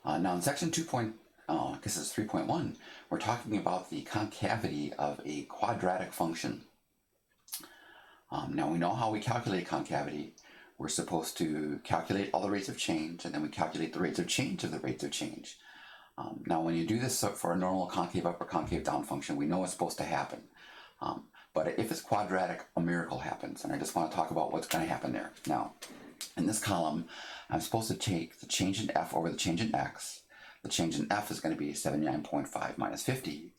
Now in section 3.1, we're talking about the concavity of a quadratic function. Now we know how we calculate concavity. We're supposed to calculate all the rates of change, and then we calculate the rates of change of the rates of change. Now when you do this for a normal concave up or concave down function, we know what's supposed to happen. But if it's quadratic, a miracle happens, and I just want to talk about what's going to happen there. Now, in this column, I'm supposed to take the change in f over the change in x. The change in f is going to be 79.5 minus 50.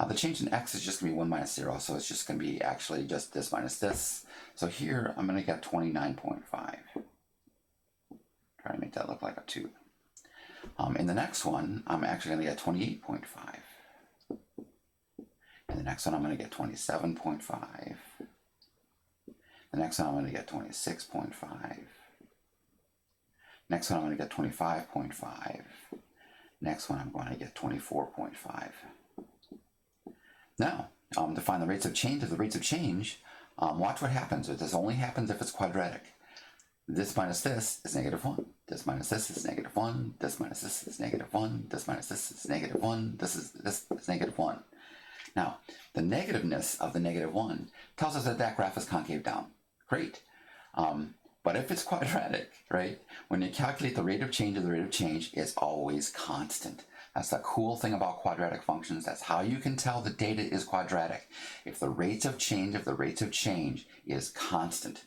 The change in x is just going to be 1 minus 0, so it's just going to be actually just this minus this. So here, I'm going to get 29.5. Try to make that look like a 2. In the next one, I'm actually going to get 28.5. In the next one, I'm going to get 27.5. The next one, I'm going to get 26.5. Next one, I'm going to get 25.5. Next one, I'm going to get 24.5. Now, to find the rates of change of the rates of change, watch what happens. This only happens if it's quadratic. This minus this is negative 1. This minus this is negative 1. This minus this is negative 1. This minus this is negative 1. This is negative 1. Now, the negativeness of the negative 1 tells us that that graph is concave down. Great. But if it's quadratic, right, when you calculate the rate of change of the rate of change, it's always constant. That's the cool thing about quadratic functions. That's how you can tell the data is quadratic. If the rates of change of the rates of change is constant.